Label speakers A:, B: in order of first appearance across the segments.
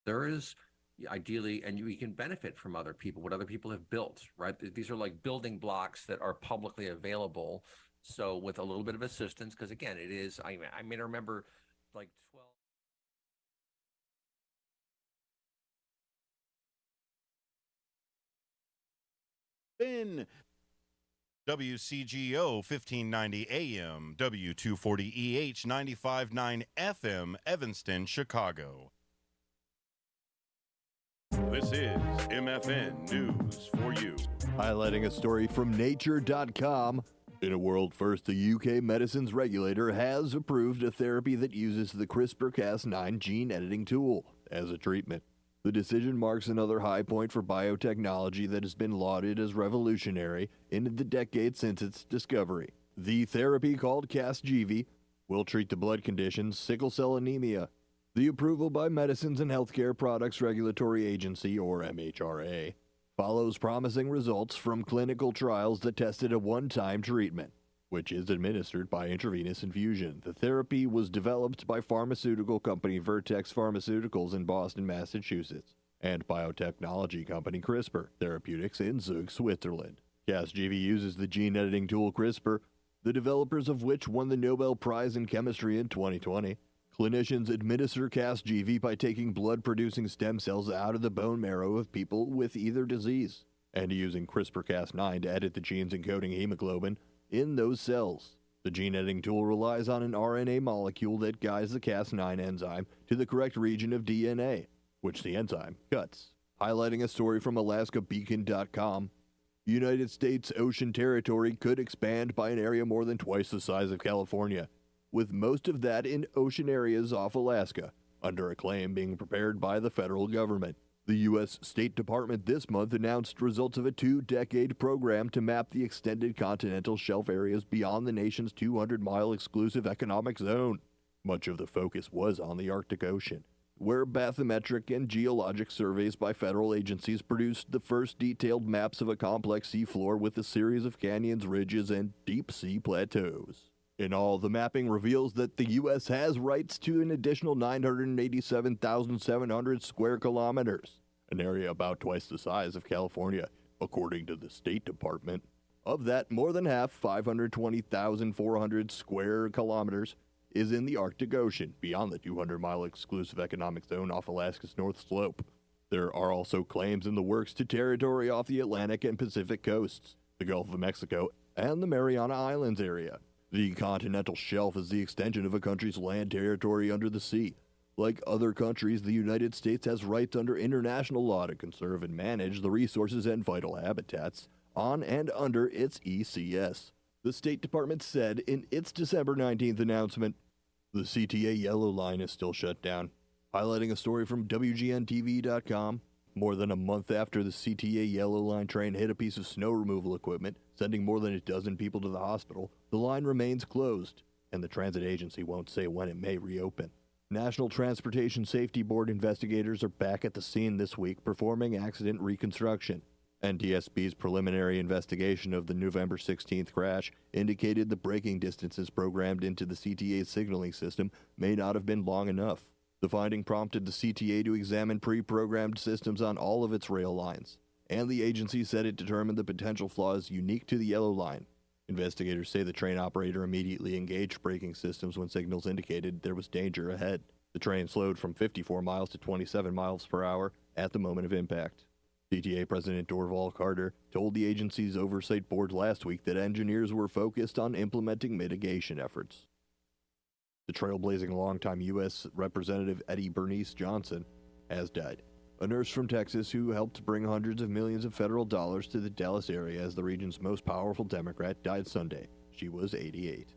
A: there is ideally, and we can benefit from other people, what other people have built, right? These are like building blocks that are publicly available. So with a little bit of assistance, because again, it is, I mean, I remember like 12.
B: In WCGO 1590 AM, W240EH 95.9 FM, Evanston, Chicago. This is MFN News for you.
C: Highlighting a story from Nature.com. In a world first, the UK medicines regulator has approved a therapy that uses the CRISPR-Cas9 gene editing tool as a treatment. The decision marks another high point for biotechnology that has been lauded as revolutionary in the decade since its discovery. The therapy, called Casgevy, will treat the blood condition sickle cell anemia. The approval by Medicines and Healthcare Products Regulatory Agency, or MHRA, follows promising results from clinical trials that tested a one-time treatment, which is administered by intravenous infusion. The therapy was developed by pharmaceutical company Vertex Pharmaceuticals in Boston, Massachusetts, and biotechnology company CRISPR Therapeutics in Zug, Switzerland. Casgevy uses the gene editing tool CRISPR, the developers of which won the Nobel Prize in Chemistry in 2020. Clinicians administer Casgevy by taking blood-producing stem cells out of the bone marrow of people with either disease, and using CRISPR-Cas9 to edit the genes encoding hemoglobin in those cells. The gene editing tool relies on an RNA molecule that guides the Cas9 enzyme to the correct region of DNA, which the enzyme cuts. Highlighting a story from AlaskaBeacon.com, United States ocean territory could expand by an area more than twice the size of California, with most of that in ocean areas off Alaska, under a claim being prepared by the federal government. The U.S. State Department this month announced results of a 2-decade program to map the extended continental shelf areas beyond the nation's 200-mile exclusive economic zone. Much of the focus was on the Arctic Ocean, where bathymetric and geologic surveys by federal agencies produced the first detailed maps of a complex seafloor with a series of canyons, ridges, and deep-sea plateaus. In all, the mapping reveals that the U.S. has rights to an additional 987,700 square kilometers, an area about twice the size of California, according to the State Department. Of that, more than half, 520,400 square kilometers, is in the Arctic Ocean, beyond the 200-mile exclusive economic zone off Alaska's North Slope. There are also claims in the works to territory off the Atlantic and Pacific coasts, the Gulf of Mexico, and the Mariana Islands area. The continental shelf is the extension of a country's land territory under the sea. Like other countries, the United States has rights under international law to conserve and manage the resources and vital habitats on and under its ECS. The State Department said in its December 19th announcement, the CTA Yellow Line is still shut down. Highlighting a story from WGNTV.com, more than a month after the CTA Yellow Line train hit a piece of snow removal equipment, sending more than a dozen people to the hospital, the line remains closed, and the transit agency won't say when it may reopen. National Transportation Safety Board investigators are back at the scene this week performing accident reconstruction. NTSB's preliminary investigation of the November 16th crash indicated the braking distances programmed into the CTA's signaling system may not have been long enough. The finding prompted the CTA to examine pre-programmed systems on all of its rail lines, and the agency said it determined the potential flaws unique to the Yellow Line. Investigators say the train operator immediately engaged braking systems when signals indicated there was danger ahead. The train slowed from 54 miles to 27 miles per hour at the moment of impact. CTA President Dorval Carter told the agency's oversight board last week that engineers were focused on implementing mitigation efforts. The trailblazing longtime U.S. Representative Eddie Bernice Johnson has died. A nurse from Texas who helped bring hundreds of millions of federal dollars to the Dallas area as the region's most powerful Democrat died Sunday. She was 88.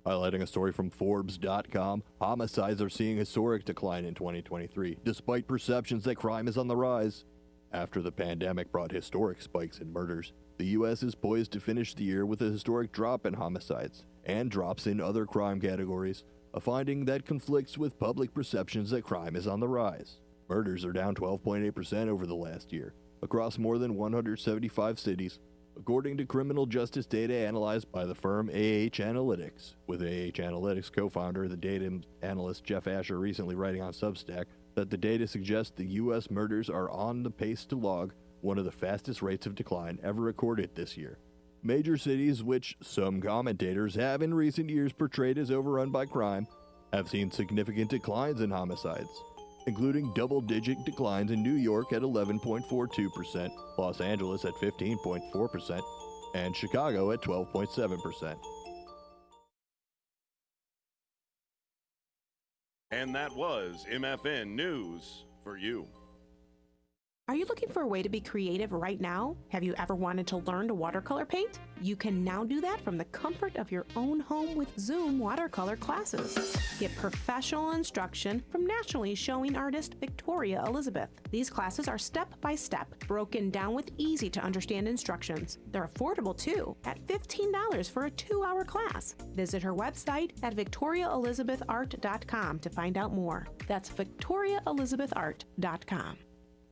C: Highlighting a story from Forbes.com, homicides are seeing historic decline in 2023, despite perceptions that crime is on the rise. After the pandemic brought historic spikes in murders, the U.S. is poised to finish the year with a historic drop in homicides and drops in other crime categories, a finding that conflicts with public perceptions that crime is on the rise. Murders are down 12.8% over the last year, across more than 175 cities, according to criminal justice data analyzed by the firm Analytics. With Analytics co-founder, the data analyst Jeff Asher, recently writing on Substack that the data suggests the U.S. murders are on the pace to log one of the fastest rates of decline ever recorded this year. Major cities, which some commentators have in recent years portrayed as overrun by crime, have seen significant declines in homicides, including double-digit declines in New York at 11.42%, Los Angeles at 15.4%, and Chicago at 12.7%.
B: And that was MFN News for you.
D: Are you looking for a way to be creative right now? Have you ever wanted to learn to watercolor paint? You can now do that from the comfort of your own home with Zoom watercolor classes. Get professional instruction from nationally showing artist Victoria Elizabeth. These classes are step-by-step, broken down with easy-to-understand instructions. They're affordable too, at $15 for a 2-hour class. Visit her website at victoriaelizabethart.com to find out more. That's victoriaelizabethart.com.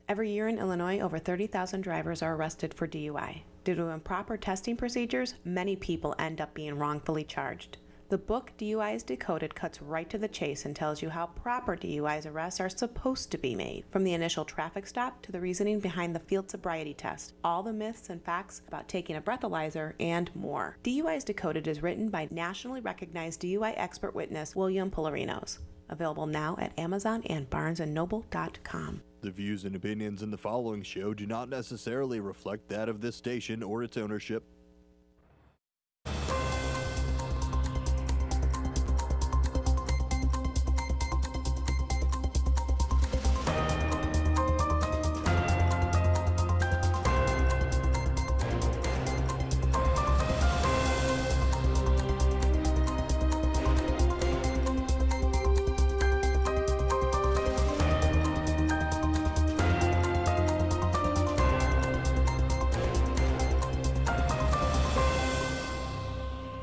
E: Every year in Illinois, over 30,000 drivers are arrested for DUI. Due to improper testing procedures, many people end up being wrongfully charged. The book DUIs Decoded cuts right to the chase and tells you how proper DUIs arrests are supposed to be made, from the initial traffic stop to the reasoning behind the field sobriety test, all the myths and facts about taking a breathalyzer, and more. DUIs Decoded is written by nationally recognized DUI expert witness William Polarinos. Available now at Amazon and BarnesandNoble.com.
C: The views and opinions in the following show do not necessarily reflect that of this station or its ownership.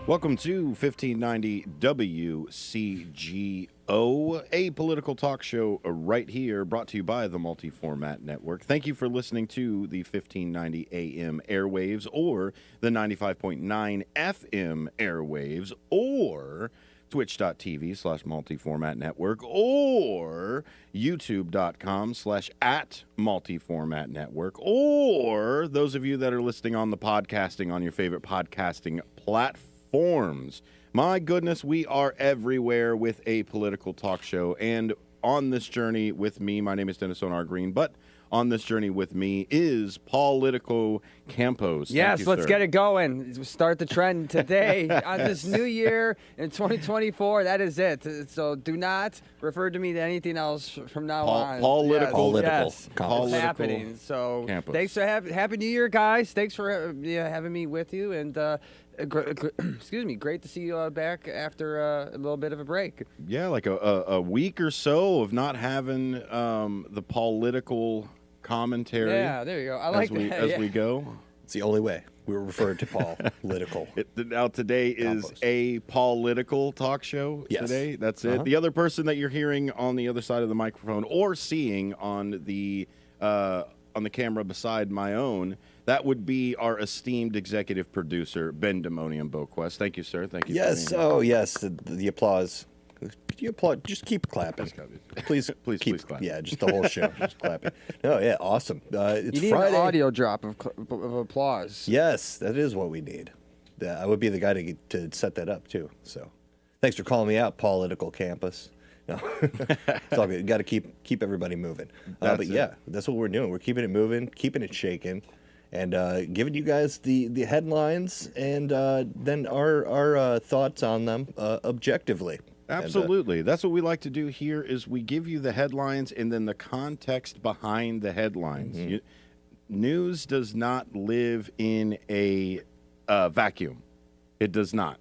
B: Welcome to 1590 WCGO, a political talk show right here, brought to you by the Multi-Format Network. Thank you for listening to the 1590 AM airwaves, or the 95.9 FM airwaves, or twitch.tv/multiformat network, or youtube.com/@multiformat network, or those of you that are listening on the podcasting on your favorite podcasting platforms. My goodness, we are everywhere with a political talk show. And on this journey with me, my name is Dennis Onar Green, but on this journey with me is Politico Campos.
F: Yes, let's get it going. Start the trend today on this new year in 2024. That is it. So do not refer to me to anything else from now on.
B: Political.
F: Yes, it's happening. So
B: Campos.
F: Thanks for Happy New Year, guys. Thanks for having me with you. And excuse me, great to see you back after a little bit of a break.
B: Yeah, like a week or so of not having the political commentary.
F: Yeah, there you go. I like
B: that. As we go.
G: It's the only way. We were referred to Paul political.
B: Now today is a political talk show.
G: Yes.
B: Today, that's it. The other person that you're hearing on the other side of the microphone or seeing on the camera beside my own, that would be our esteemed executive producer, Ben Demonium Boquest. Thank you, sir. Thank you.
G: Yes. Oh, yes. The applause. Could you applaud? Just keep clapping. Please
B: clap.
G: Yeah, just the whole show. Just clapping. No, yeah, awesome. It's
F: You need
G: Friday.
F: an audio drop of applause.
G: Yes, that is what we need. I would be the guy to set that up too. So, thanks for calling me out, Political Campus. No, it's all good. Got to keep everybody moving. But yeah, that's what we're doing. We're keeping it moving, keeping it shaking, and giving you guys the headlines and then our thoughts on them objectively.
B: Absolutely. That's what we like to do here is we give you the headlines and then the context behind the headlines.
G: Mm-hmm.
B: News does not live in a vacuum. It does not.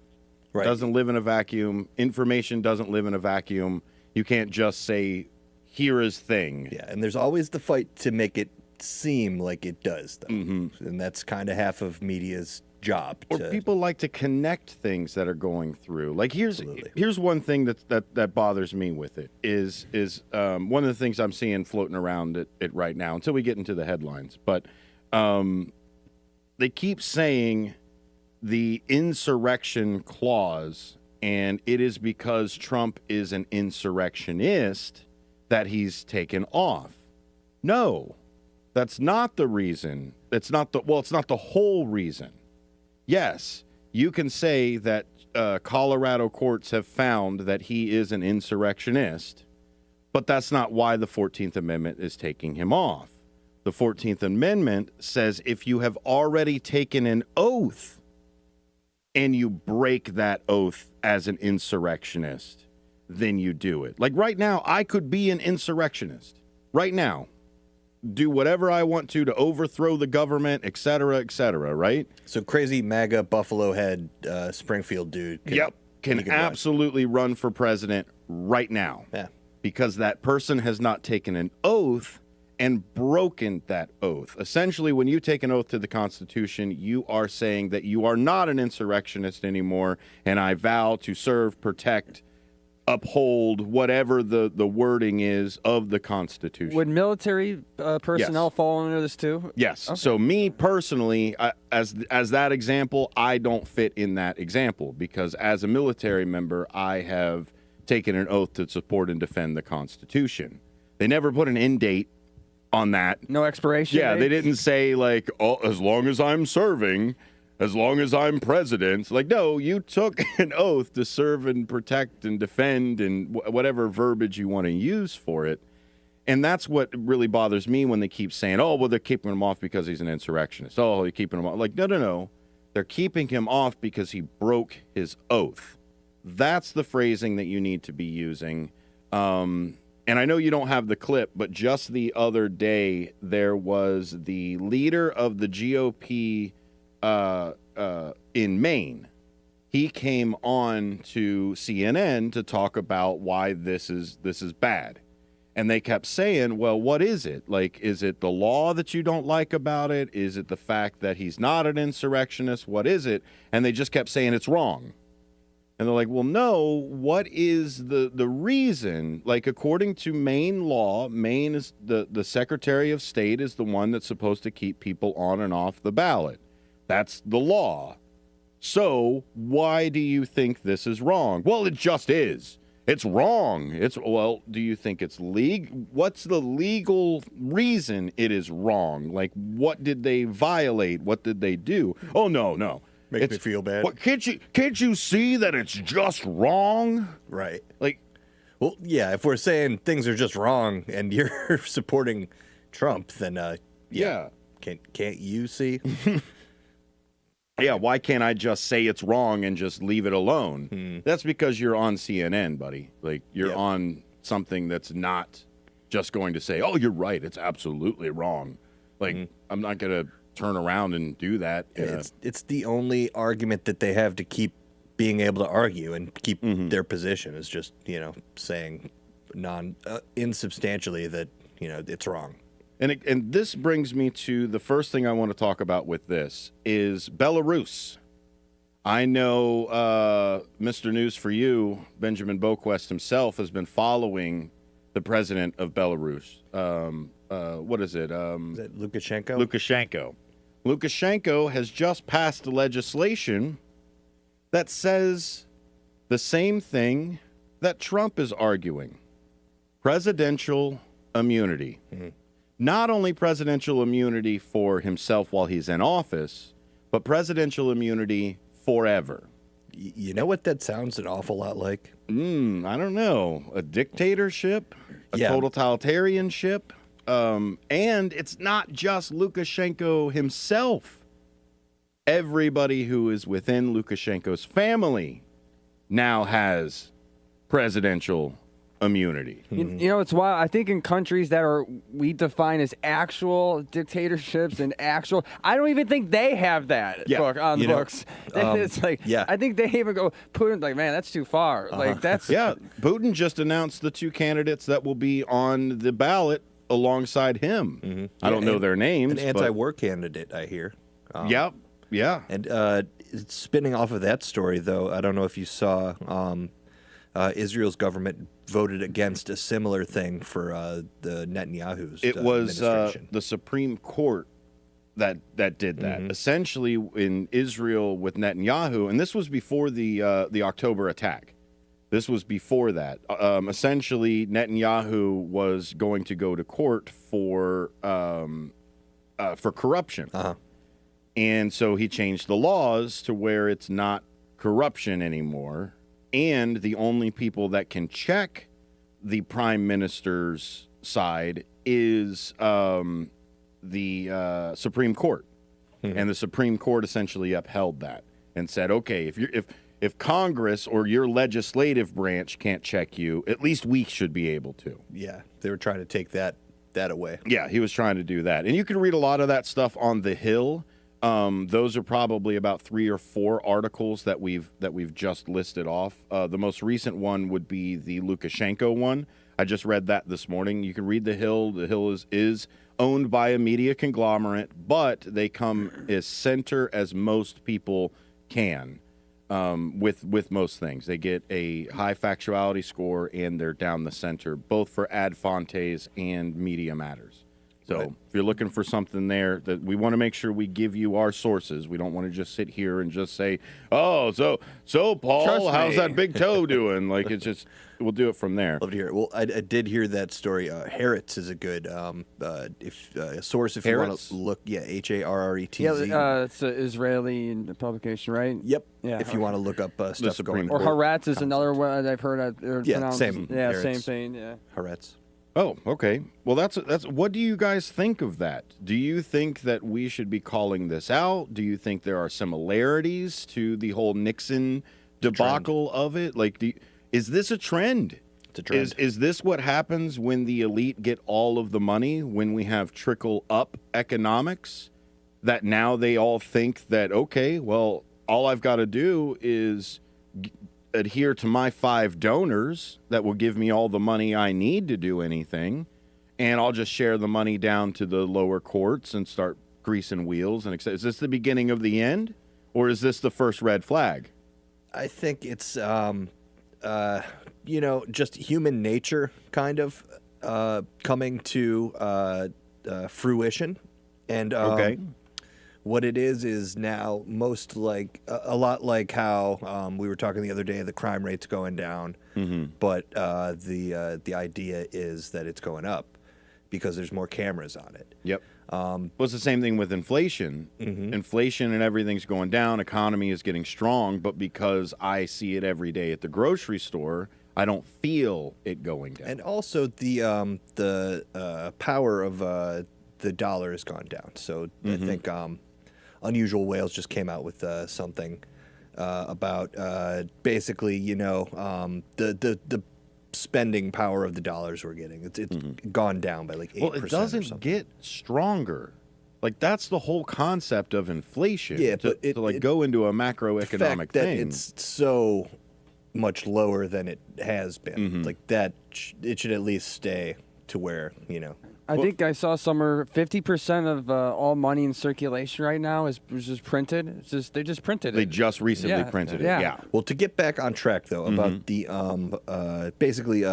G: Right.
B: It doesn't live in a vacuum. Information doesn't live in a vacuum. You can't just say, here is thing.
G: Yeah, and there's always the fight to make it seem like it does, though.
B: Mm-hmm.
G: And that's kind of half of media's job.
B: Or people like to connect things that are going through. Like here's
G: Absolutely.
B: one thing that bothers me with it is one of the things I'm seeing floating around it right now until we get into the headlines. But they keep saying the insurrection clause, and it is because Trump is an insurrectionist that he's taken off. No, that's not the reason. It's not the whole reason. Yes, you can say that Colorado courts have found that he is an insurrectionist, but that's not why the 14th Amendment is taking him off. The 14th Amendment says if you have already taken an oath and you break that oath as an insurrectionist, then you do it. Like right now, I could be an insurrectionist. Right now. Do whatever I want to overthrow the government, et cetera, right?
G: So crazy MAGA Buffalo head Springfield dude.
B: Can absolutely run for president right now.
G: Yeah.
B: Because that person has not taken an oath and broken that oath. Essentially, when you take an oath to the Constitution, you are saying that you are not an insurrectionist anymore, and I vow to serve, protect, uphold whatever the wording is of the Constitution.
F: Would military personnel fall under this too?
B: Yes.
F: Okay.
B: So me personally, as that example, I don't fit in that example because as a military member, I have taken an oath to support and defend the Constitution. They never put an end date on that.
F: No expiration
B: Yeah,
F: date?
B: they didn't say like, oh, as long as I'm serving, as long as I'm president. Like, no, you took an oath to serve and protect and defend and whatever verbiage you want to use for it. And that's what really bothers me when they keep saying, oh, well, they're keeping him off because he's an insurrectionist. Oh, they're keeping him off. Like, no. They're keeping him off because he broke his oath. That's the phrasing that you need to be using. And I know you don't have the clip, but just the other day, there was the leader of the GOP in Maine. He came on to CNN to talk about why this is bad. And they kept saying, well, what is it? Like, is it the law that you don't like about it? Is it the fact that he's not an insurrectionist? What is it? And they just kept saying it's wrong. And they're like, well, no, what is the reason? Like, according to Maine law, Maine is the Secretary of State is the one that's supposed to keep people on and off the ballot. That's the law. So why do you think this is wrong? Well, it just is. It's wrong. Do you think it's legal? What's the legal reason it is wrong? Like, what did they violate? What did they do? Oh, no.
G: Makes me feel bad.
B: What, can't you see that it's just wrong?
G: Right.
B: Like,
G: well, yeah, if we're saying things are just wrong and you're supporting Trump, then
B: yeah.
G: Can't you see?
B: Yeah, why can't I just say it's wrong and just leave it alone? That's because you're on CNN, buddy. Like, you're on something that's not just going to say, oh, you're right, it's absolutely wrong. Like, I'm not going to turn around and do that.
G: It's the only argument that they have to keep being able to argue and keep their position is just, saying insubstantially that, it's wrong.
B: And this brings me to the first thing I want to talk about with this is Belarus. I know Mr. News for You, Benjamin Boquist himself, has been following the president of Belarus. What is it?
G: Is that Lukashenko?
B: Lukashenko. Lukashenko has just passed legislation that says the same thing that Trump is arguing. Presidential immunity. Not only presidential immunity for himself while he's in office, but presidential immunity forever.
G: You know what that sounds an awful lot like?
B: I don't know. A dictatorship? A totalitarianship? And it's not just Lukashenko himself. Everybody who is within Lukashenko's family now has presidential immunity.
F: It's wild. I think in countries that we define as actual dictatorships and actual, I don't even think they have that book on the books. It's like, I think they even go, Putin, like, man, that's too far. Like, that's.
B: Yeah, Putin just announced the two candidates that will be on the ballot alongside him. I don't know their names.
G: An anti-war candidate, I hear.
B: Yeah.
G: And spinning off of that story, though, I don't know if you saw Israel's government voted against a similar thing for the Netanyahu's
B: It was
G: administration.
B: the Supreme Court that did that. Essentially, in Israel with Netanyahu, and this was before the October attack. This was before that. Essentially, Netanyahu was going to go to court for corruption. And so he changed the laws to where it's not corruption anymore. And the only people that can check the prime minister's side is the Supreme Court. And the Supreme Court essentially upheld that and said, okay, if Congress or your legislative branch can't check you, at least we should be able to.
G: Yeah, they were trying to take that away.
B: Yeah, he was trying to do that. And you can read a lot of that stuff on The Hill. Those are probably about 3 or 4 articles that we've just listed off. The most recent one would be the Lukashenko one. I just read that this morning. You can read The Hill. The Hill is owned by a media conglomerate, but they come as center as most people can with most things. They get a high factuality score, and they're down the center, both for Ad Fontes and Media Matters. So if you're looking for something there, that we want to make sure we give you our sources. We don't want to just sit here and just say, "Oh, so Paul, how's that big toe doing?" Like, it's just, we'll do it from there.
G: Love to hear it. Well, I did hear that story. Harrods is a good source if you want to look. Yeah, Harretz.
F: Yeah, it's an Israeli publication, right?
G: Yep.
F: Yeah.
G: If you want to look up stuff going.
F: Or Harretz is another one I've heard.
G: Yeah, same.
F: Yeah,
G: Harretz.
F: same thing. Yeah.
G: Harretz.
B: Oh, okay. Well, that's. What do you guys think of that? Do you think that we should be calling this out? Do you think there are similarities to the whole Nixon debacle of it? Like, is this a trend?
G: It's a trend.
B: Is this what happens when the elite get all of the money, when we have trickle up economics, that now they all think that, okay, well, all I've got to do is adhere to my 5 donors that will give me all the money I need to do anything, and I'll just share the money down to the lower courts and start greasing wheels. And is this the beginning of the end, or is this the first red flag?
G: I think it's just human nature kind of coming to fruition, and
B: okay.
G: What it is now most like a lot like how we were talking the other day, the crime rate's going down, but the idea is that it's going up because there's more cameras on it.
B: Yep. Well, it's the same thing with inflation. Inflation and everything's going down. Economy is getting strong, but because I see it every day at the grocery store, I don't feel it going down.
G: And also the power of the dollar has gone down. So I think Unusual Whales just came out with something about basically, the spending power of the dollars we're getting. It's gone down by like 8%.
B: Well, it doesn't get stronger. Like, that's the whole concept of inflation.
G: Yeah,
B: to go into a macroeconomic thing.
G: It's so much lower than it has been. Like that, it should at least stay to where,
F: I think I saw somewhere 50% of all money in circulation right now is just printed. They just printed it.
B: They just recently printed it. Yeah.
G: Well, to get back on track though about the basically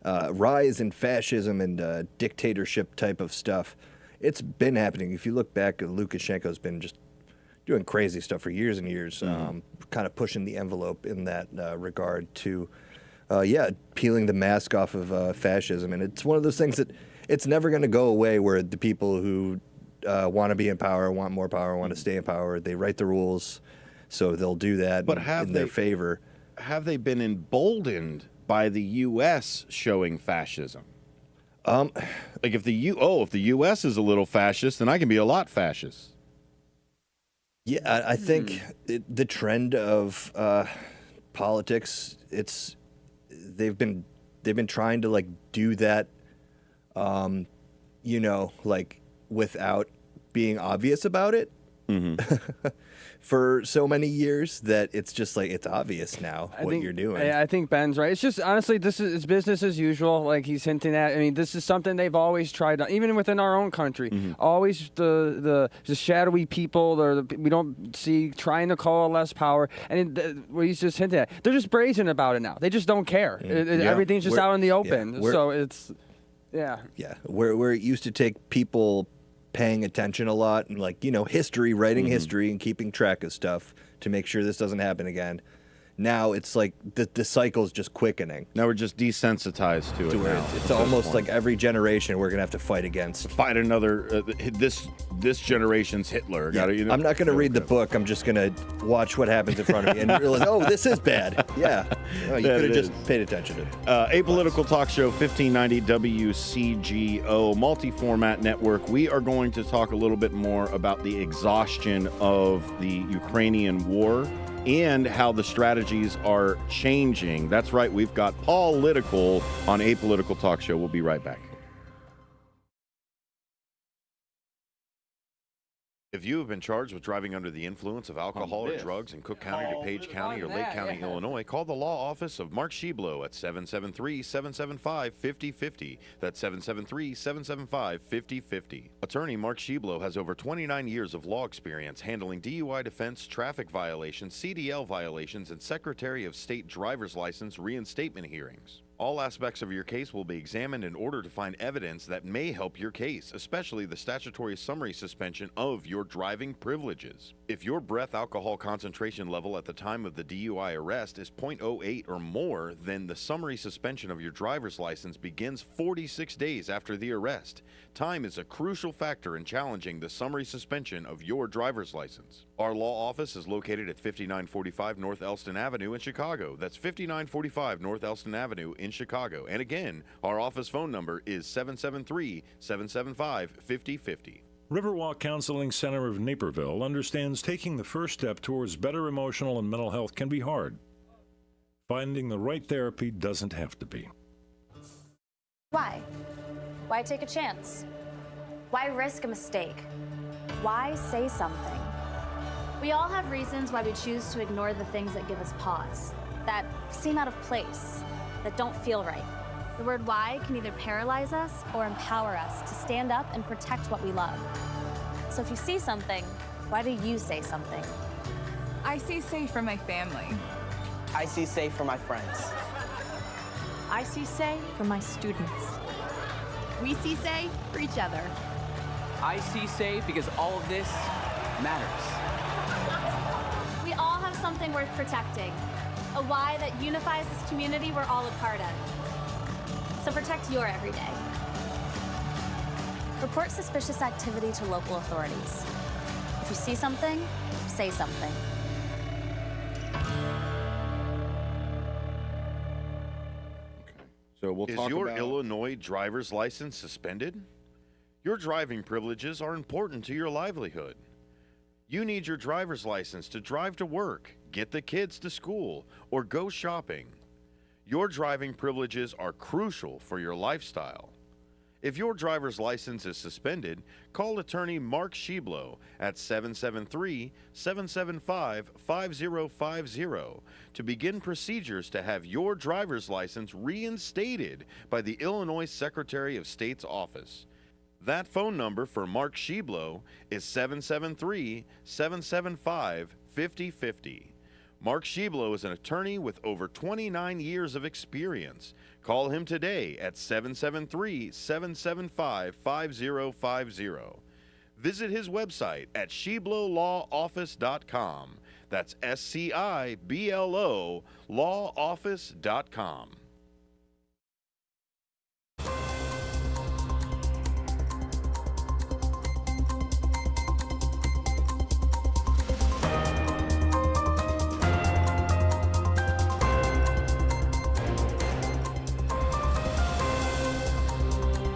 G: rise in fascism and dictatorship type of stuff, it's been happening. If you look back, Lukashenko's been just doing crazy stuff for years and years, kind of pushing the envelope in that regard to, peeling the mask off of fascism. And it's one of those things that it's never going to go away, where the people who want to be in power, want more power, want to stay in power, they write the rules, so they'll do that in their favor.
B: Have they been emboldened by the U.S. showing fascism? Like, if the U.S. is a little fascist, then I can be a lot fascist.
G: Yeah, I think the trend of politics, they've been trying to like do that, like without being obvious about it. For so many years that it's just like it's obvious now what you're doing.
F: I think Ben's right. It's just honestly, it's business as usual. Like he's hinting at. I mean, this is something they've always tried, even within our own country. Always the shadowy people, we don't see trying to coalesce power. And what he's just hinting at, they're just brazen about it now. They just don't care. Everything's just out in the open. So it's
G: where it used to take people paying attention a lot and writing history and keeping track of stuff to make sure this doesn't happen again. now it's like the cycle's just quickening.
B: Now we're just desensitized to it.
G: Where
B: Now,
G: it's almost like every generation we're gonna have to fight against.
B: Fight another this generation's Hitler.
G: Yeah. I'm not gonna read the book. I'm just gonna watch what happens in front of me and realize, oh, this is bad. Yeah, you could have just paid attention to it.
B: Apolitical Talk Show 1590 WCGO multi-format network. We are going to talk a little bit more about the exhaustion of the Ukrainian war and how the strategies are changing. That's right, we've got Political on Apolitical Talk Show. We'll be right back. If you have been charged with driving under the influence of alcohol or drugs in Cook County, DuPage County, or Lake County, Illinois, call the law office of Mark Sheblow at 773-775-5050. That's 773-775-5050. Attorney Mark Sheblow has over 29 years of law experience handling DUI defense, traffic violations, CDL violations, and Secretary of State driver's license reinstatement hearings. All aspects of your case will be examined in order to find evidence that may help your case, especially the statutory summary suspension of your driving privileges. If your breath alcohol concentration level at the time of the DUI arrest is 0.08 or more, then the summary suspension of your driver's license begins 46 days after the arrest. Time is a crucial factor in challenging the summary suspension of your driver's license. Our law office is located at 5945 North Elston Avenue in Chicago. That's 5945 North Elston Avenue in Chicago. And again, our office phone number is 773-775-5050.
H: Riverwalk Counseling Center of Naperville understands taking the first step towards better emotional and mental health can be hard. Finding the right therapy doesn't have to be.
I: Why? Why take a chance? Why risk a mistake? Why say something? We all have reasons why we choose to ignore the things that give us pause, that seem out of place, that don't feel right. The word why can either paralyze us or empower us to stand up and protect what we love. So if you see something, why do you say something?
J: I see safe for my family.
K: I see safe for my friends.
I: I see say for my students.
J: We see say for each other.
K: I see safe because all of this matters.
I: We all have something worth protecting, a why that unifies this community we're all a part of. So protect Youre every day. Report suspicious activity to local authorities. If you see something, say something.
B: So we'll
A: Is
B: talk
A: your
B: about
A: Illinois driver's license suspended? Your driving privileges are important to your livelihood. You need your driver's license to drive to work, get the kids to school, or go shopping. Your driving privileges are crucial for your lifestyle. If your driver's license is suspended, call attorney Mark Sheblow at 773-775-5050 to begin procedures to have your driver's license reinstated by the Illinois Secretary of State's office. That phone number for Mark Sheblow is 773-775-5050. Mark Sheblow is an attorney with over 29 years of experience. Call him today at 773-775-5050. Visit his website at sheblowlawoffice.com. That's SCIBLO lawoffice.com.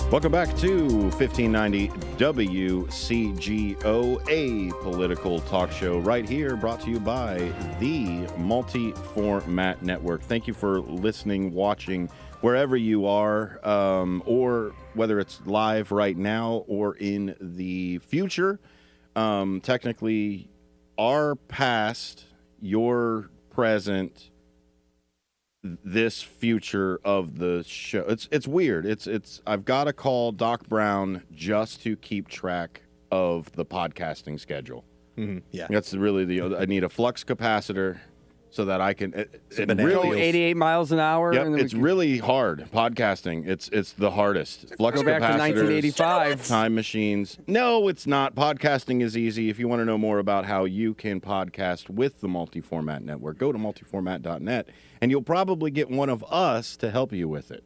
B: Welcome back to 1590 WCGO, a political talk show right here, brought to you by the Multi-Format Network. Thank you for listening, watching, wherever you are, or whether it's live right now or in the future. Technically, our past, your present, this future of the show. It's weird. It's I've got to call Doc Brown just to keep track of the podcasting schedule.
G: Mm-hmm. Yeah.
B: That's really I need a flux capacitor so that I can it
F: go
B: really
F: 88 miles an hour.
B: Yep,
F: and then
B: it's really hard. Podcasting, it's the hardest. Flux
F: go back to
B: capacitors,
F: 1985.
B: time machines. No, it's not. Podcasting is easy. If you want to know more about how you can podcast with the Multi-Format Network, go to multiformat.net, and you'll probably get one of us to help you with it.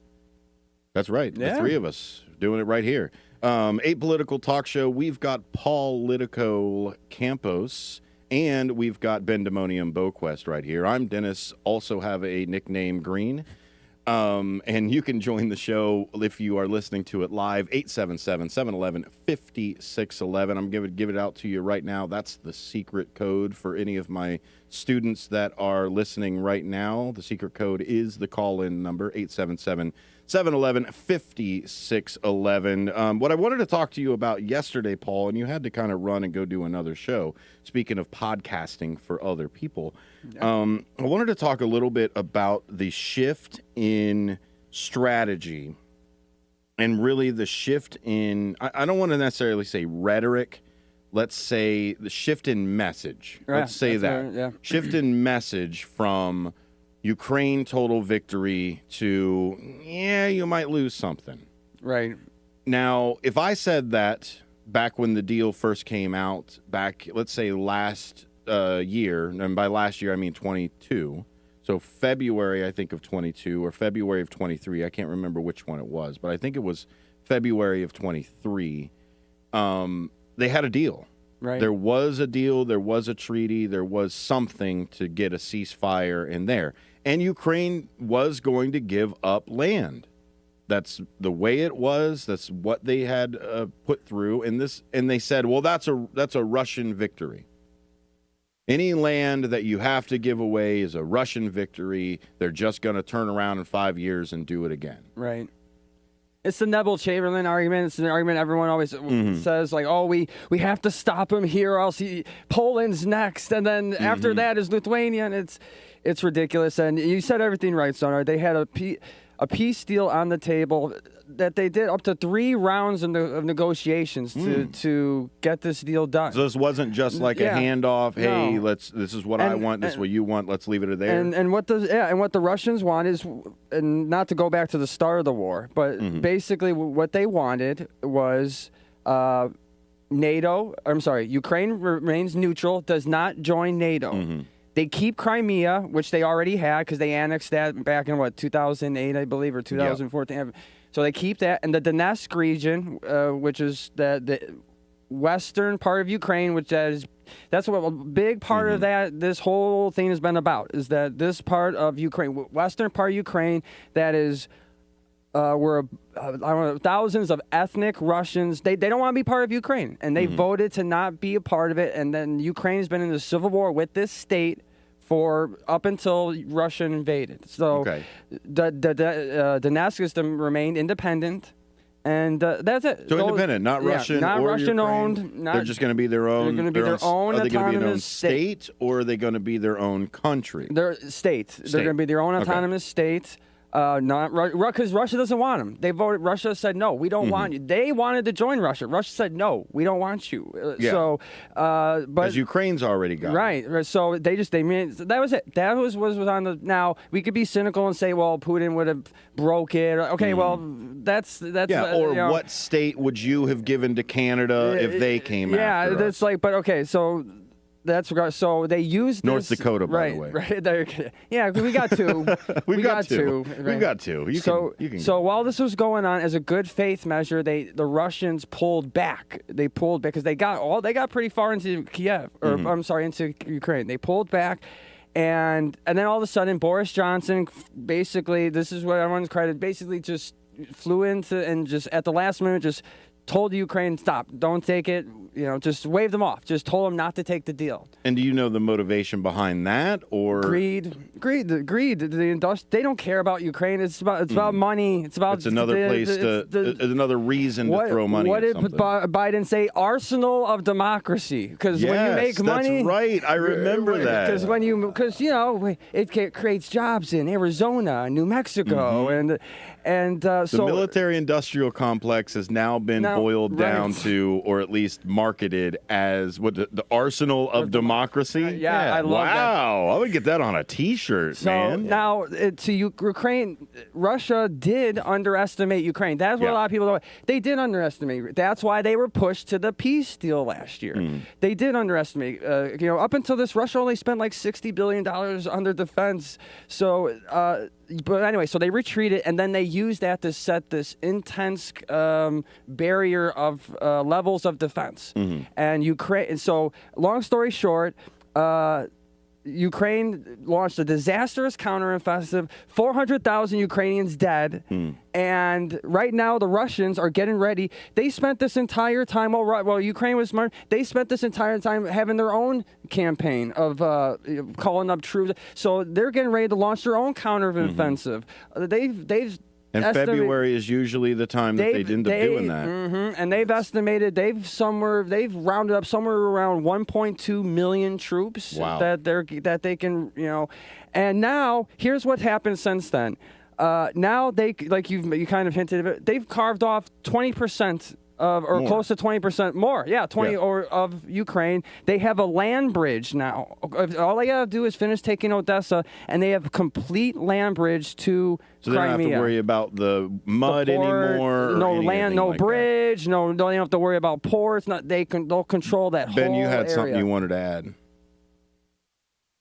B: That's right.
F: Yeah.
B: The three of us doing it right here. Apolitical Talk Show. We've got Paul Litico Campos, and we've got Bendemonium Boquest right here. I'm Dennis, also have a nickname Green. And you can join the show if you are listening to it live, 877-711-5611. I'm going to give it out to you right now. That's the secret code for any of my students that are listening right now. The secret code is the call-in number, 877-711-5611. What I wanted to talk to you about yesterday, Paul, and you had to kind of run and go do another show, speaking of podcasting for other people, I wanted to talk a little bit about the shift in strategy and really the shift in, I don't want to necessarily say rhetoric, let's say the shift in message. Let's say that. Shift in message from Ukraine total victory to, yeah, you might lose something.
F: Right.
B: Now, if I said that back when the deal first came out, back, let's say last year, and by last year I mean 22, so February, I think, of 22 or February of 23, I can't remember which one it was, but I think it was February of 23, they had a deal.
F: Right.
B: There was a deal, there was a treaty, there was something to get a ceasefire in there. And Ukraine was going to give up land. That's the way it was. That's what they had put through. And they said, well, that's a Russian victory. Any land that you have to give away is a Russian victory. They're just going to turn around in 5 years and do it again.
F: Right. It's the Neville Chamberlain argument. It's an argument everyone always says, like, oh, we have to stop him here, or else Poland's next, and then after that is Lithuania, and it's ridiculous. And you said everything right, Sonar. They had a peace deal on the table that they did up to 3 rounds of negotiations to get this deal done.
B: So this wasn't just like a handoff. Hey, this is what I want. This is what you want. Let's leave it there.
F: And what the Russians want is, and not to go back to the start of the war, but basically what they wanted was Ukraine remains neutral, does not join NATO. They keep Crimea, which they already had because they annexed that back in 2008, I believe, or 2014. Yep. So they keep that, and the Donetsk region, which is the western part of Ukraine, that's what a big part of that. This whole thing has been about, is that this part of Ukraine, western part of Ukraine, that is where I don't know, thousands of ethnic Russians. They don't want to be part of Ukraine, and they voted to not be a part of it. And then Ukraine has been in a civil war with this state for up until Russia invaded. So the Donetsk system remained independent, and that's it.
B: So independent, not Russian,
F: not
B: or
F: Russian
B: Ukraine.
F: owned.
B: They're just going to be their own.
F: They're going to be their own
B: Are they going to be their own
F: autonomous
B: state, or are they going to be their own country?
F: They're states. They're going to be their own autonomous state. Not because Russia doesn't want them. They voted. Russia said no. We don't want you. They wanted to join Russia. Russia said no. We don't want you. So, but
B: as Ukraine's already got
F: right. So that was it. That was on the. Now we could be cynical and say, well, Putin would have broke it. Okay, well, that's
B: or what state would you have given to Canada if they came after us?
F: Yeah, that's like, but okay, so. That's regard. So they used
B: North Dakota, by the way.
F: Right there. Yeah, we got two.
B: we got two.
F: Right?
B: We've got two.
F: So while this was going on, as a good faith measure, the Russians pulled back. They pulled back because they got pretty far into Kiev, or I'm sorry, into Ukraine. They pulled back. And then all of a sudden, Boris Johnson, basically, this is what everyone's credited, basically just flew into and just at the last minute just told Ukraine, stop, don't take it, just waved them off, just told them not to take the deal.
B: And do you know the motivation behind that, or
F: greed? They don't care about Ukraine. It's about money. It's
B: another another reason to throw money.
F: What
B: at
F: did Biden say? Arsenal of democracy. Because when you make money,
B: that's right. I remember that.
F: Because it creates jobs in Arizona, New Mexico, and so
B: the military-industrial complex has now been boiled down
F: right.
B: to, or at least marketed as, what the arsenal of democracy.
F: Yeah, I love that.
B: Wow, I would get that on a T-shirt,
F: So
B: man.
F: now to Ukraine, Russia did underestimate Ukraine. That's what a lot of people don't. They did underestimate. That's why they were pushed to the peace deal last year. They did underestimate. Up until this, Russia only spent like $60 billion under defense. So, but anyway, so they retreated, and then they used that to set this intense barrier of levels of defense. And Ukraine. So, long story short. Ukraine launched a disastrous counteroffensive, 400,000 Ukrainians dead, and right now the Russians are getting ready. They spent this entire time, while Ukraine was smart, they spent this entire time having their own campaign of calling up troops. So they're getting ready to launch their own counteroffensive. They've
B: And February is usually the time that they'd end up doing that.
F: And they've estimated they've rounded up somewhere around 1.2 million troops that they can, And now here's what happened since then. Now they, like you kind of hinted at it, they've carved off 20% or close to 20% more. Yeah, 20 or of Ukraine. They have a land bridge now. All they gotta do is finish taking Odessa, and they have a complete land bridge to
B: So they don't have to
F: Crimea.
B: worry about the mud anymore.
F: No
B: or
F: land, no
B: like
F: bridge. No, don't have to worry about ports. They'll control that
B: Ben,
F: whole
B: you had
F: area.
B: something you wanted to add.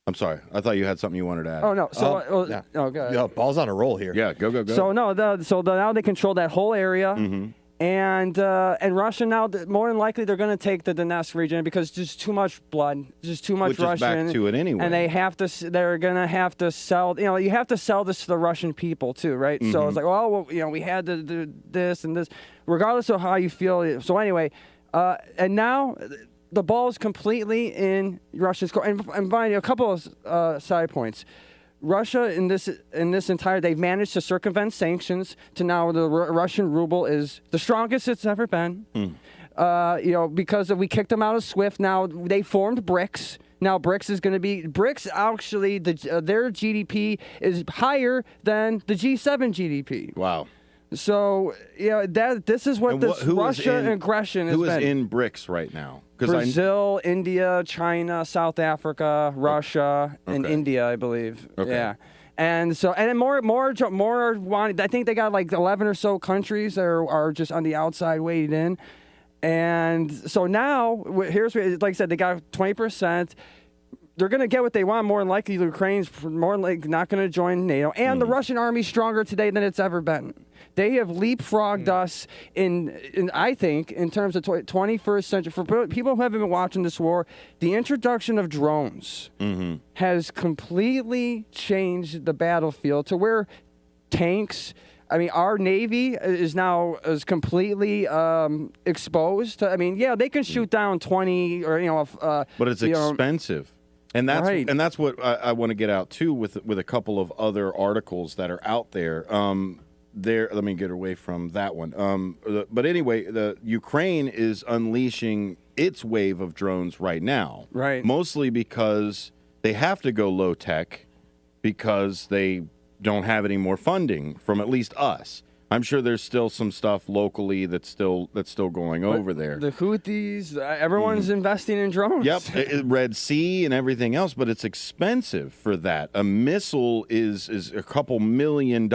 B: I'm sorry. I thought you had something you wanted to add.
F: Oh no. So go ahead.
C: Yeah, ball's on a roll here.
B: Yeah, go.
F: So no, now they control that whole area. And Russia now, more than likely, they're going to take the Donetsk region because there's too much blood, just too much
B: Which
F: Russian.
B: is back to it anyway.
F: And they're going to have to sell. You have to sell this to the Russian people too, right? So it's like, we had to do this and this, regardless of how you feel. So anyway, and now the ball is completely in Russia's court. And by a couple of side points. Russia in this they've managed to circumvent sanctions to now the Russian ruble is the strongest it's ever been. Because we kicked them out of SWIFT. Now they formed BRICS. Now BRICS is going to be actually their GDP is higher than the G7 GDP.
B: Wow.
F: So this is what this Russia aggression is.
B: Who is in BRICS right now?
F: Brazil, India, China, South Africa, Russia, and India, I believe.
B: Okay.
F: Yeah. And so, and more wanting. I think they got like 11 or so countries that are just on the outside waiting in. And so now, here's like I said, they got 20%. They're going to get what they want. More than likely, Ukraine's more like not going to join NATO. And the Russian army's stronger today than it's ever been. They have leapfrogged us in I think, in terms of 21st century. For people who haven't been watching this war, the introduction of drones has completely changed the battlefield to where tanks. I mean, our Navy is completely exposed to. I mean, they can shoot down 20 or
B: but it's expensive. And that's what I want to get out too with a couple of other articles that are out there. Let me get away from that one. But anyway, the Ukraine is unleashing its wave of drones right now.
F: Right.
B: Mostly because they have to go low tech because they don't have any more funding from at least us. I'm sure there's still some stuff locally that's still going over there.
F: The Houthis, everyone's investing in drones.
B: Yep, Red Sea and everything else, but it's expensive for that. A missile is a couple $1 million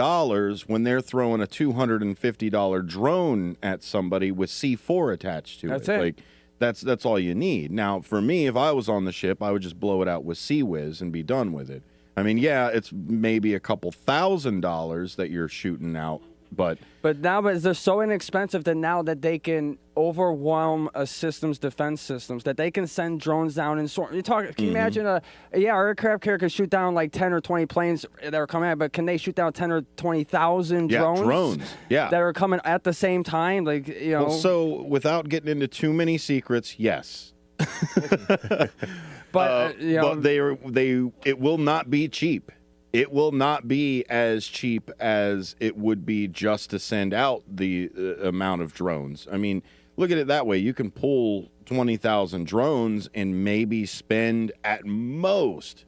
B: when they're throwing a $250 drone at somebody with C4 attached to
F: That's
B: it.
F: it.
B: Like that's all you need. Now, for me, if I was on the ship, I would just blow it out with Sea-Whiz and be done with it. I mean, it's maybe a couple $1,000s that you're shooting out. But
F: now they're so inexpensive that now that they can overwhelm a system's defense systems, that they can send drones down and sort. Can you imagine our aircraft carrier can shoot down like 10 or 20 planes that are coming out, but can they shoot down 10 or 20,000 drones?
B: Yeah,
F: that are coming at the same time?
B: Well, so without getting into too many secrets, yes.
F: But
B: it will not be cheap. It will not be as cheap as it would be just to send out the amount of drones. I mean, look at it that way. You can pull 20,000 drones and maybe spend at most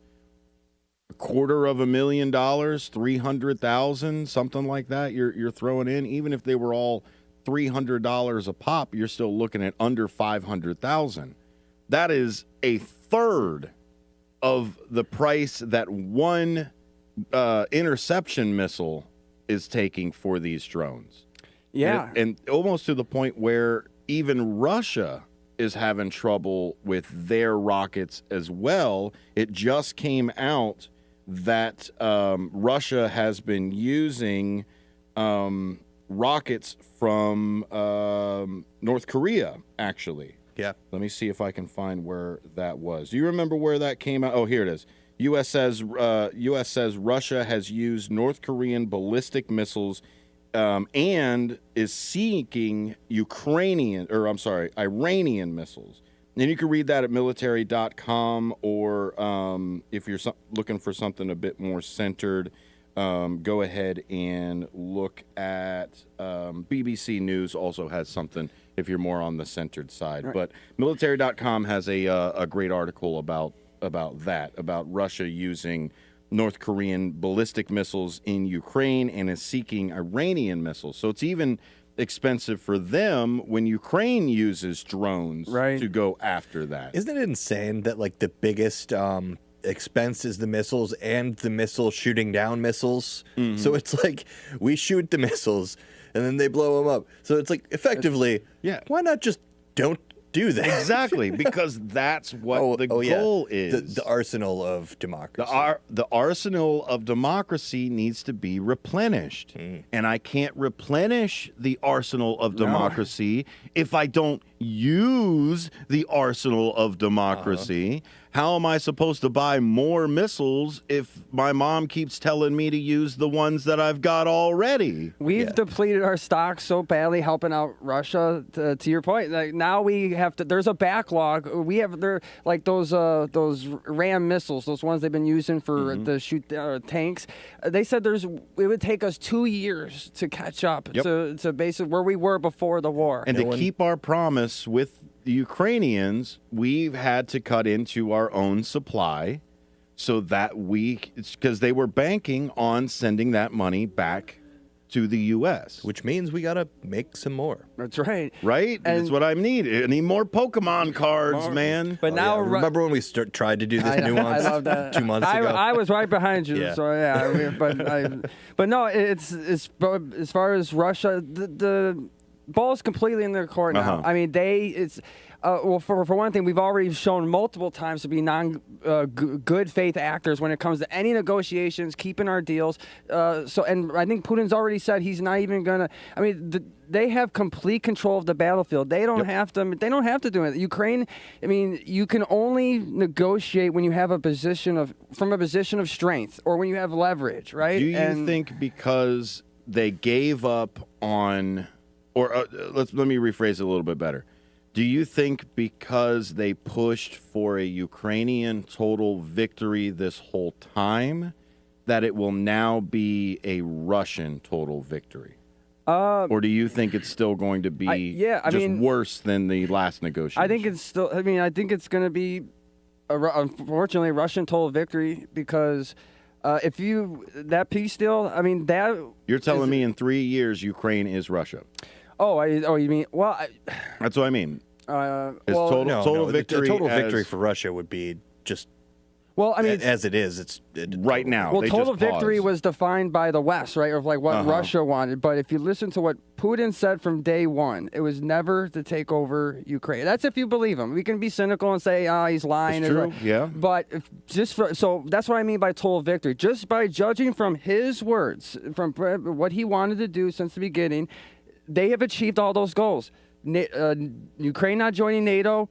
B: $250,000, $300,000, something like that. You're throwing in, even if they were all $300 a pop, you're still looking at under 500,000. That is a third of the price that one interception missile is taking for these drones.
F: Yeah.
B: And almost to the point where even Russia is having trouble with their rockets as well. It just came out that Russia has been using rockets from North Korea, actually.
G: Yeah.
B: Let me see if I can find where that was. Do you remember where that came out? Oh, here it is. U.S. says Russia has used North Korean ballistic missiles and is seeking Iranian missiles. And you can read that at military.com, or if you're looking for something a bit more centered, go ahead and look at BBC News also has something if you're more on the centered side. Right. But military.com has a great article about Russia using North Korean ballistic missiles in Ukraine and is seeking Iranian missiles. So it's even expensive for them when Ukraine uses drones to go after that.
G: Isn't it insane that like the biggest expense is the missiles and the missiles shooting down missiles? Mm-hmm. So it's like we shoot the missiles and then they blow them up. So it's like effectively, why not just don't do that?
B: Exactly, because that's what the goal is.
G: The arsenal of democracy.
B: The arsenal of democracy needs to be replenished. And I can't replenish the arsenal of democracy if I don't use the arsenal of democracy. How am I supposed to buy more missiles if my mom keeps telling me to use the ones that I've got already?
F: We've depleted our stocks so badly helping out Russia, to your point. Like now we have to, there's a backlog. We have, like those Ram missiles, those ones they've been using for to shoot tanks. They said it would take us 2 years to catch up to basically where we were before the war.
B: And to keep our promise with the Ukrainians, we've had to cut into our own supply so that because they were banking on sending that money back to the U.S.
G: Which means we got to make some more.
F: That's right.
B: Right? And that's what I need. I need more Pokemon cards, man.
F: But now...
G: Remember when we tried to do this nuance
F: I love that.
G: 2 months ago?
F: I was right behind you, so but no, it's as far as Russia, the ball's completely in their court now. I mean, well, for one thing, we've already shown multiple times to be good faith actors when it comes to any negotiations, keeping our deals. And I think Putin's already said he's not even gonna. I mean, they have complete control of the battlefield. They don't have to. They don't have to do it. Ukraine. I mean, you can only negotiate when you have from a position of strength or when you have leverage, right?
B: Do you think because they gave up on, or let me rephrase it a little bit better. Do you think because they pushed for a Ukrainian total victory this whole time that it will now be a Russian total victory? Or do you think it's still going to be worse than the last negotiation?
F: I think it's still. I mean, I think it's going to be, unfortunately, a Russian total victory because if that peace deal, I mean that.
B: You're telling me in 3 years Ukraine is Russia?
F: You mean? Well,
B: that's what I mean.
G: Total victory. The total victory for Russia would be just.
F: Well, I mean,
G: as it is,
B: right now.
F: Well, total victory was defined by the West, right? Of like what Russia wanted. But if you listen to what Putin said from day one, it was never to take over Ukraine. That's if you believe him. We can be cynical and say, he's lying.
B: It's true. Yeah.
F: But so that's what I mean by total victory. Just by judging from his words, from what he wanted to do since the beginning, they have achieved all those goals. Ukraine not joining NATO,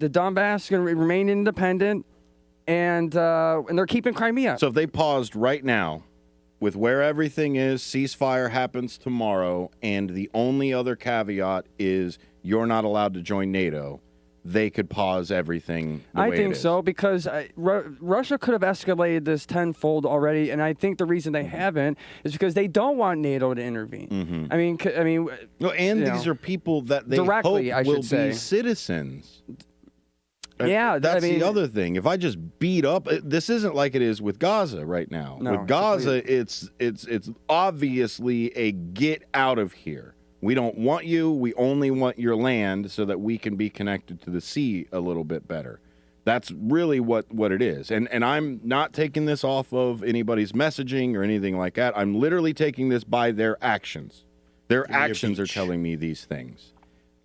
F: the Donbass going to remain independent, and they're keeping Crimea.
B: So if they paused right now with where everything is, ceasefire happens tomorrow, and the only other caveat is you're not allowed to join NATO, they could pause everything the way
F: I think
B: it is.
F: so, because Russia could have escalated this tenfold already, and I think the reason they haven't is because they don't want NATO to intervene. I mean,
B: these are people that they
F: directly,
B: hope will be citizens.
F: Yeah,
B: that's the other thing. If I just beat up, this isn't like it is with Gaza right now.
F: No,
B: with Gaza, it's obviously a get out of here. We don't want you. We only want your land so that we can be connected to the sea a little bit better. That's really what it is. And I'm not taking this off of anybody's messaging or anything like that. I'm literally taking this by their actions. Their actions are telling me these things.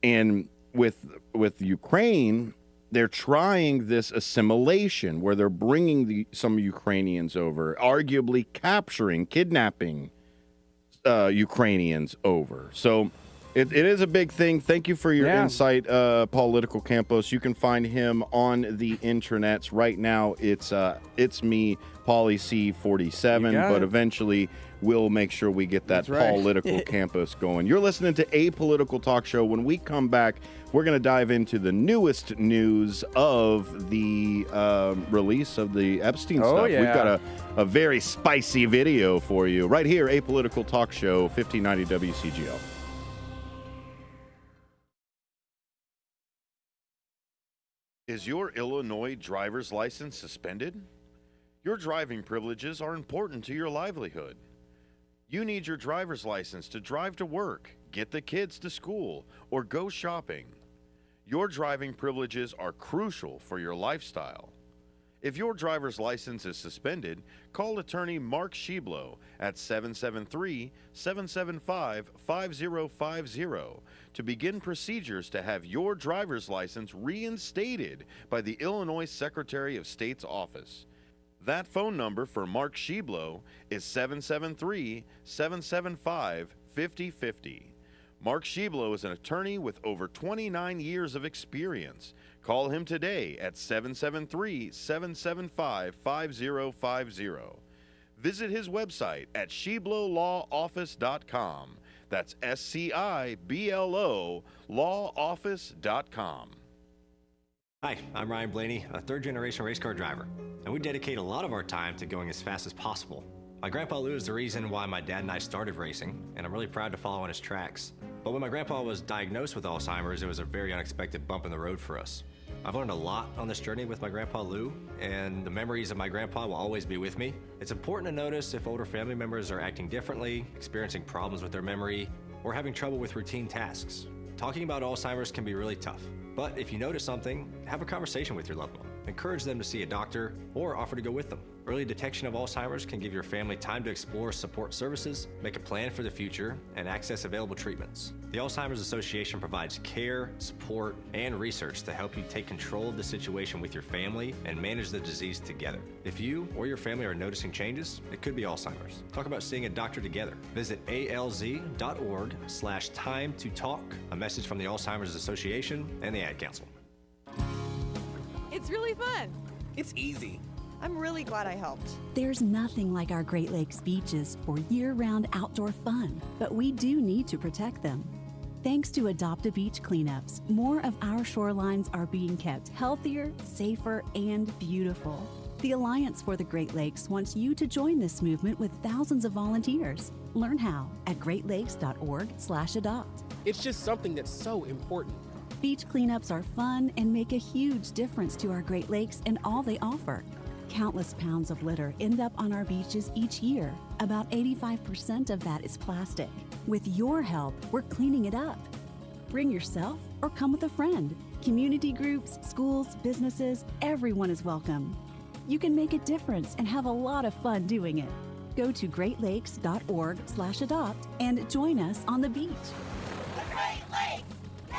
B: And with Ukraine, they're trying this assimilation where they're bringing some Ukrainians over, arguably kidnapping Ukrainians over. So it is a big thing. Thank you for your insight, Political Campos. You can find him on the internets right now. It's me, Pauly C47, but eventually we'll make sure we get that Political Campus going. You're listening to A Political Talk Show. When we come back, we're going to dive into the newest news of the release of the Epstein stuff.
F: Yeah.
B: We've got a very spicy video for you right here, A Political Talk Show, 1590 WCGO. Is your Illinois driver's license suspended? Your driving privileges are important to your livelihood. You need your driver's license to drive to work, get the kids to school, or go shopping. Your driving privileges are crucial for your lifestyle. If your driver's license is suspended, call attorney Mark Sheblow at 773-775-5050 to begin procedures to have your driver's license reinstated by the Illinois Secretary of State's office. That phone number for Mark Sheblow is 773-775-5050. Mark Sheblow is an attorney with over 29 years of experience. Call him today at 773-775-5050. Visit his website at sheblowlawoffice.com. That's SCIBLO lawoffice.com.
L: Hi, I'm Ryan Blaney, a third-generation race car driver, and we dedicate a lot of our time to going as fast as possible. My grandpa Lou is the reason why my dad and I started racing, and I'm really proud to follow in his tracks. But when my grandpa was diagnosed with Alzheimer's, it was a very unexpected bump in the road for us. I've learned a lot on this journey with my grandpa Lou, and the memories of my grandpa will always be with me. It's important to notice if older family members are acting differently, experiencing problems with their memory, or having trouble with routine tasks. Talking about Alzheimer's can be really tough, but if you notice something, have a conversation with your loved one. Encourage them to see a doctor or offer to go with them. Early detection of Alzheimer's can give your family time to explore support services, make a plan for the future, and access available treatments. The Alzheimer's Association provides care, support, and research to help you take control of the situation with your family and manage the disease together. If you or your family are noticing changes, it could be Alzheimer's. Talk about seeing a doctor together. Visit alz.org/time to talk. A message from the Alzheimer's Association and the Ad Council.
J: It's really fun.
M: It's easy.
J: I'm really glad I helped.
N: There's nothing like our Great Lakes beaches for year-round outdoor fun, but we do need to protect them. Thanks to Adopt a Beach cleanups, more of our shorelines are being kept healthier, safer, and beautiful. The Alliance for the Great Lakes wants you to join this movement with thousands of volunteers. Learn how at greatlakes.org/adopt.
M: It's just something that's so important.
N: Beach cleanups are fun and make a huge difference to our Great Lakes and all they offer. Countless pounds of litter end up on our beaches each year. About 85% of that is plastic. With your help, we're cleaning it up. Bring yourself or come with a friend. Community groups, schools, businesses, everyone is welcome. You can make a difference and have a lot of fun doing it. Go to greatlakes.org/adopt and join us on the beach.
O: The Great Lakes! Yay!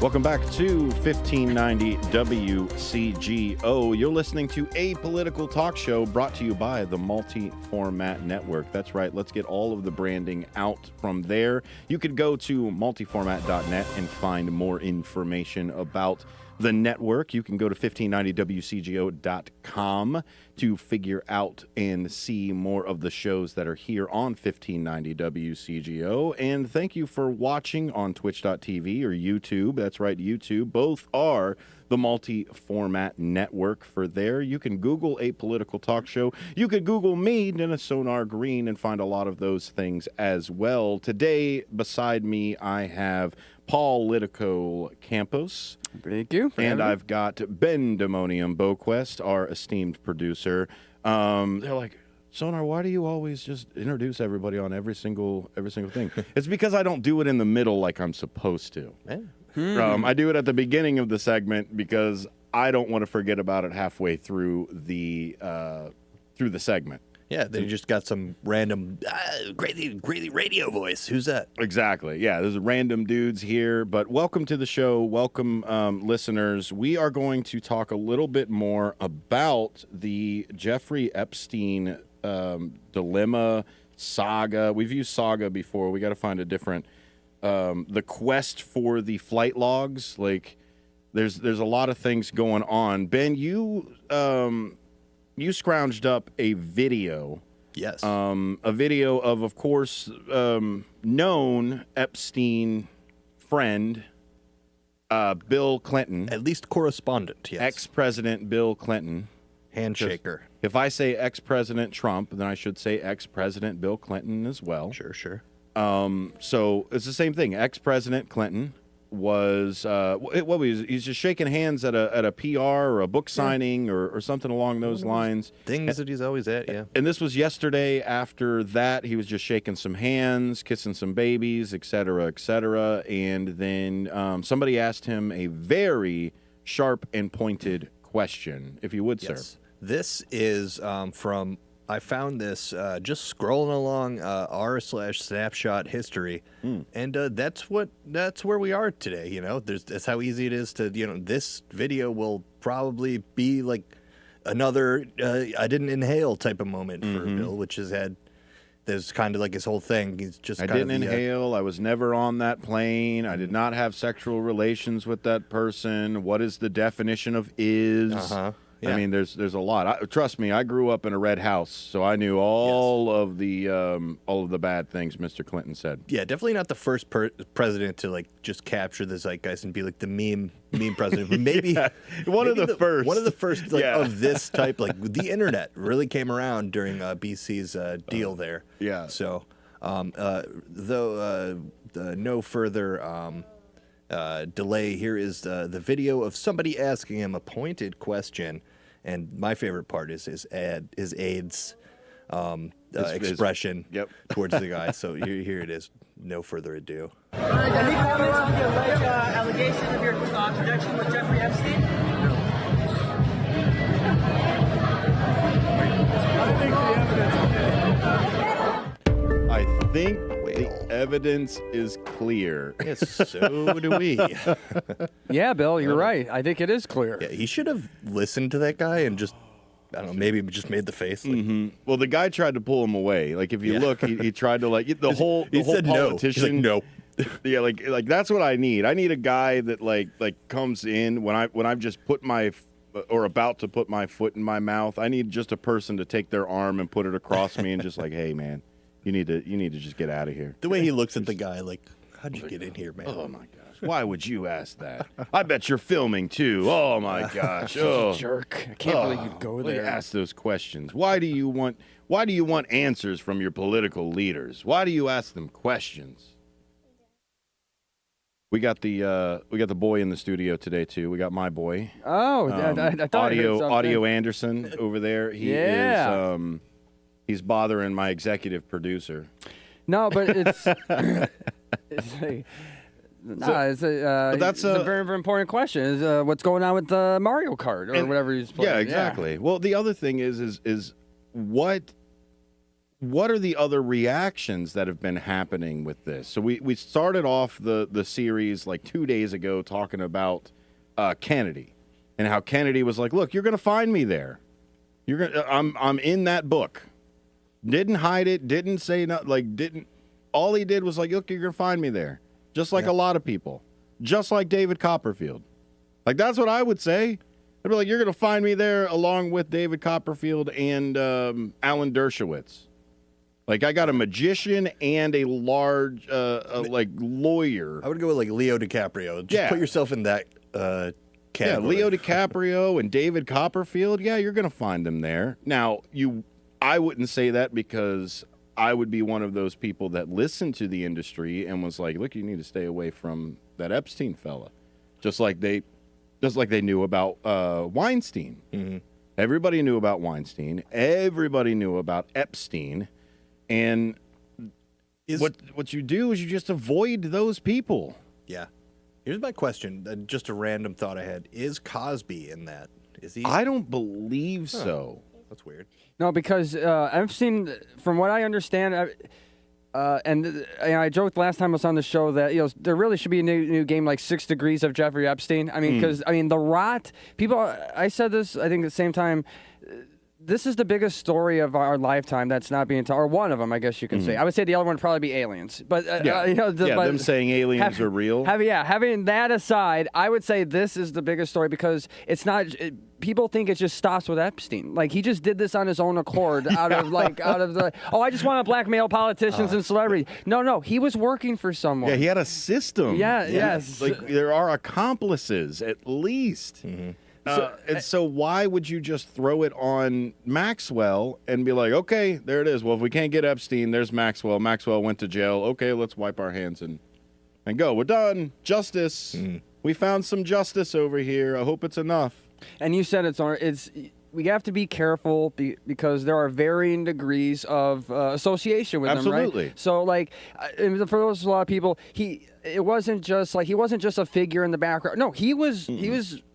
B: Welcome back to 1590 WCGO. You're listening to A Political Talk Show brought to you by the Multi-Format Network. That's right. Let's get all of the branding out from there. You could go to multiformat.net and find more information about the network. You can go to 1590wcgo.com to figure out and see more of the shows that are here on 1590 WCGO. And thank you for watching on twitch.tv or YouTube. That's right, YouTube. Both are the multi-format network for there. You can Google a political talk show. You could Google me, Dennis Sonar Green, and find a lot of those things as well. Today, beside me, I have Paul Litico Campos.
F: Thank you.
B: And I've got Ben Demonium Boquest, our esteemed producer. They're like, Sonar, why do you always just introduce everybody on every single thing? It's because I don't do it in the middle like I'm supposed to. I do it at the beginning of the segment because I don't want to forget about it halfway through the segment.
G: Yeah, then you just got some random crazy radio voice. Who's that?
B: Exactly. Yeah, there's random dudes here, but welcome to the show. Welcome, listeners. We are going to talk a little bit more about the Jeffrey Epstein dilemma, saga. We've used saga before. We got to find a different, the quest for the flight logs. Like, there's a lot of things going on. Ben, you scrounged up a video.
G: Yes.
B: A video of course, known Epstein friend, Bill Clinton.
G: At least correspondent, yes.
B: Ex-President Bill Clinton.
G: Handshaker.
B: If I say ex-President Trump, then I should say ex-President Bill Clinton as well.
G: Sure.
B: So it's the same thing. Ex-President Clinton was he's just shaking hands at a PR or a book signing or something along those lines.
G: Things that he's always at, yeah.
B: And this was yesterday. After that, he was just shaking some hands, kissing some babies, et cetera, and then somebody asked him a very sharp and pointed question, if you would, sir.
G: This is from, I found this just scrolling along r/snapshot history, and that's where we are today. You know, that's how easy it is to, this video will probably be like another I didn't inhale type of moment for Bill, which has had. There's kind of like his whole thing. He's just.
B: I didn't inhale. I was never on that plane. I did not have sexual relations with that person. What is the definition of is?
G: Yeah.
B: I mean, there's a lot. Trust me, I grew up in a red house, so I knew all of the bad things Mr. Clinton said.
G: Yeah, definitely not the first president to like just capture the zeitgeist and be like the meme president. But maybe
B: one of the first
G: of this type. Like the internet really came around during BC's deal there.
B: Yeah.
G: So, though no further delay, here is the video of somebody asking him a pointed question. And my favorite part is his aide's expression towards the guy. So here it is. No further ado.
P: Any comments on the alleged allegations of your connection with Jeffrey Epstein?
B: I think the evidence is clear.
G: Yes, so do we.
F: Yeah, Bill, you're right. I think it is clear.
G: Yeah, he should have listened to that guy and just, I don't know, maybe just made the face. Like,
B: Well, the guy tried to pull him away. Like, if you look, he tried to, like, the whole
G: said no.
B: politician.
G: He's like, no.
B: Yeah, like that's what I need. I need a guy that like comes in when I've just put my or about to put my foot in my mouth. I need just a person to take their arm and put it across me and just like, hey man, you need to just get out of here.
G: The way he looks at the guy, like, how'd you get in here, man?
B: Oh my gosh, why would you ask that? I bet you're filming too. Oh my gosh,
F: jerk! I can't believe you'd go there.
B: Ask those questions. Why do you want answers from your political leaders? Why do you ask them questions? We got the boy in the studio today too. We got my boy.
F: Oh, I thought
B: Audio Anderson over there. He is he's bothering my executive producer.
F: No, but it's it's a very, very important question. Is what's going on with Mario Kart or whatever he's playing?
B: Yeah, exactly. Yeah. Well, the other thing is what are the other reactions that have been happening with this? So we started off the series like 2 days ago talking about Kennedy and how Kennedy was like, look, you're going to find me there. I'm in that book. Didn't hide it. Didn't say all he did was like, look, you're going to find me there. Just like a lot of people. Just like David Copperfield. Like, that's what I would say. I'd be like, you're going to find me there along with David Copperfield and Alan Dershowitz. Like, I got a magician and a large, like, lawyer.
C: I would go with, like, Leo DiCaprio. Just put yourself in that category.
B: Yeah, Leo DiCaprio and David Copperfield. Yeah, you're going to find them there. Now, I wouldn't say that because I would be one of those people that listened to the industry and was like, look, you need to stay away from that Epstein fella. Just like they knew about Weinstein.
C: Mm-hmm.
B: Everybody knew about Weinstein. Everybody knew about Epstein. And what you do is you just avoid those people.
C: Yeah. Here's my question. Just a random thought I had. Is Cosby in that? Is he?
B: I don't believe so.
C: That's weird.
F: No, because Epstein, from what I understand, and I joked last time I was on the show that there really should be a new game like 6 Degrees of Jeffrey Epstein. I mean, because the rot people. I said this. I think at the same time. This is the biggest story of our lifetime that's not being told, or one of them, I guess you can say. I would say the other one would probably be aliens. But
B: them saying aliens are real.
F: Having that aside, I would say this is the biggest story because it's not. People think it just stops with Epstein. Like he just did this on his own accord, out of the. Oh, I just want to blackmail politicians and celebrities. No, he was working for someone.
B: Yeah, he had a system.
F: Yes.
B: Like there are accomplices at least.
C: Mm-hmm.
B: So why would you just throw it on Maxwell and be like, okay, there it is. Well, if we can't get Epstein, there's Maxwell. Maxwell went to jail. Okay, let's wipe our hands and go. We're done. Justice. We found some justice over here. I hope it's enough.
F: And you said we have to be careful because there are varying degrees of association with them, right?
B: Absolutely.
F: So, like, for those a lot of people, he wasn't just a figure in the background. No, he was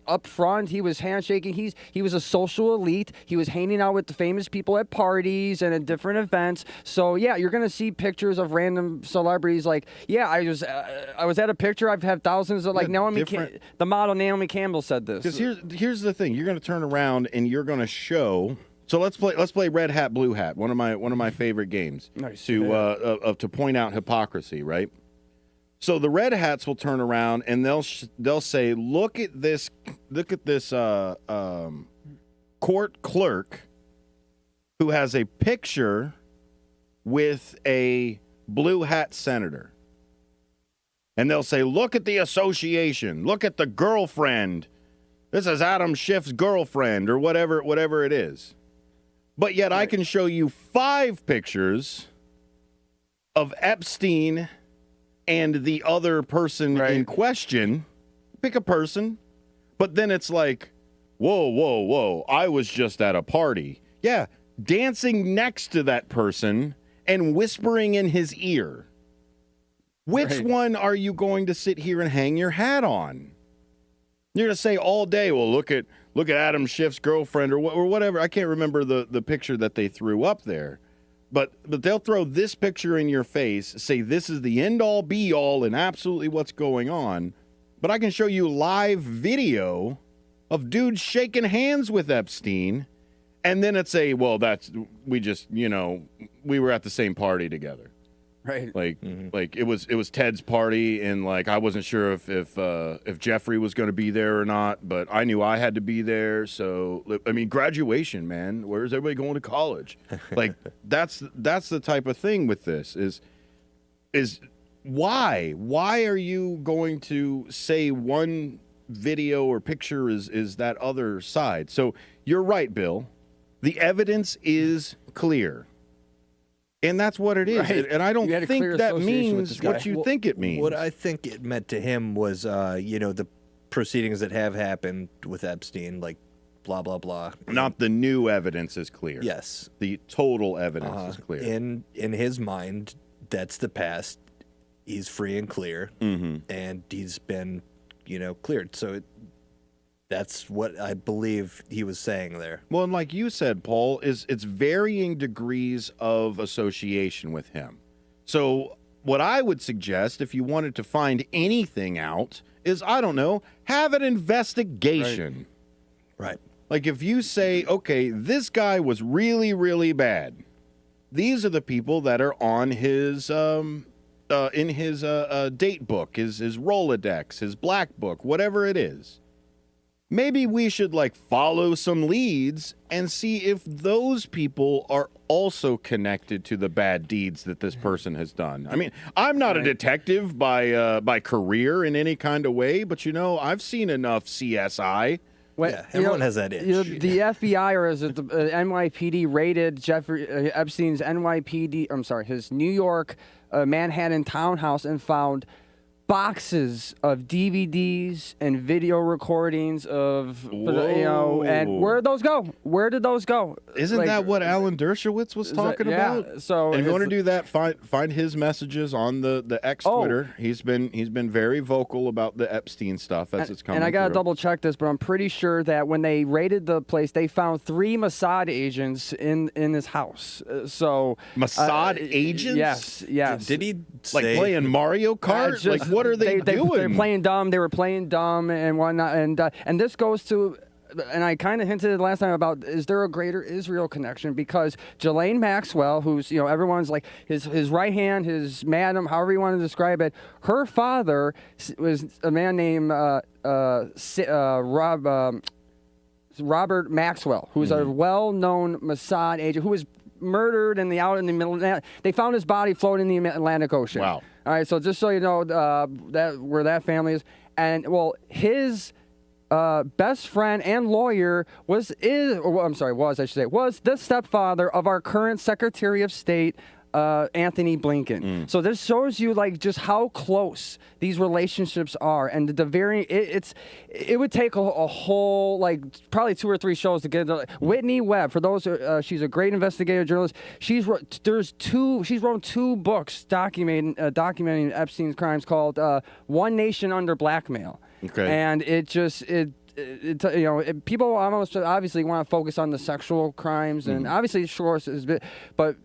F: up front. He was handshaking. He was a social elite. He was hanging out with the famous people at parties and at different events. So yeah, you're gonna see pictures of random celebrities. Like I was at a picture. I've had thousands of the model Naomi Campbell said this.
B: Because here's the thing. You're gonna turn around and you're gonna show. So let's play Red Hat, Blue Hat. One of my favorite games.
F: Nice.
B: To point out hypocrisy, right? So the Red Hats will turn around and they'll say, look at this court clerk who has a picture with a blue hat senator. And they'll say, look at the association, look at the girlfriend. This is Adam Schiff's girlfriend or whatever it is. But yet I can show you 5 pictures of Epstein and the other person in question. Pick a person. But then it's like, whoa, I was just at a party. Yeah, dancing next to that person and whispering in his ear. Which one are you going to sit here and hang your hat on? You're going to say all day, well, look at Adam Schiff's girlfriend or whatever. I can't remember the picture that they threw up there. But they'll throw this picture in your face, say this is the end-all, be-all, and absolutely what's going on. But I can show you live video of dudes shaking hands with Epstein, and then it's we were at the same party together.
F: Right.
B: Like it was Ted's party, and like I wasn't sure if Jeffrey was going to be there or not, but I knew I had to be there. So I mean, graduation, man. Where's everybody going to college? Like that's the type of thing with this is why are you going to say one video or picture is that other side? So you're right, Bill. The evidence is clear. And that's what it is.
F: Right.
B: And I don't think that means what you think it means.
C: What I think it meant to him was, the proceedings that have happened with Epstein, like blah, blah, blah.
B: Not the new evidence is clear.
C: Yes.
B: The total evidence is clear.
C: In his mind, that's the past. He's free and clear.
B: Mm-hmm.
C: And he's been, cleared. So that's what I believe he was saying there.
B: Well, and like you said, Paul, it's varying degrees of association with him. So what I would suggest, if you wanted to find anything out, is, I don't know, have an investigation.
C: Right.
B: Like if you say, okay, this guy was really, really bad. These are the people that are on his in his date book, his Rolodex, his black book, whatever it is. maybe we should like follow some leads and see if those people are also connected to the bad deeds that this person has done. I mean, I'm not a detective by career in any kind of way, but I've seen enough CSI.
G: Yeah, everyone has that itch.
F: The FBI, or is it the NYPD, raided Jeffrey Epstein's his New York Manhattan townhouse and found boxes of DVDs and video recordings of, and where did those go? Where did those go?
B: Isn't that what Alan Dershowitz was talking about?
F: So,
B: and if you want to do that, find his messages on the X Twitter. He's been very vocal about the Epstein stuff as it's coming.
F: And I gotta
B: through.
F: double check this, but I'm pretty sure that when they raided the place, they found 3 Mossad agents in his house.
B: Mossad agents?
F: Yes.
G: Did he
B: like playing Mario Kart? Like what are they doing?
F: They're playing dumb. They were playing dumb and whatnot. And this goes to, and I kind of hinted last time about, is there a greater Israel connection? Because Ghislaine Maxwell, who's everyone's like his right hand, his madam, however you want to describe it, her father was a man named Robert Maxwell, who's a well-known Mossad agent who was murdered out in the middle. They found his body floating in the Atlantic Ocean.
B: Wow.
F: All right, so just so you know that where that family is, and his best friend and lawyer was the stepfather of our current Secretary of State, Anthony Blinken. So this shows you just how close these relationships are, and it would take a whole probably 2 or 3 shows to get Whitney Webb. For those, she's a great investigative journalist. She's wrote 2 books documenting Epstein's crimes called "One Nation Under Blackmail." Okay, and people almost obviously want to focus on the sexual crimes, and obviously, sure, but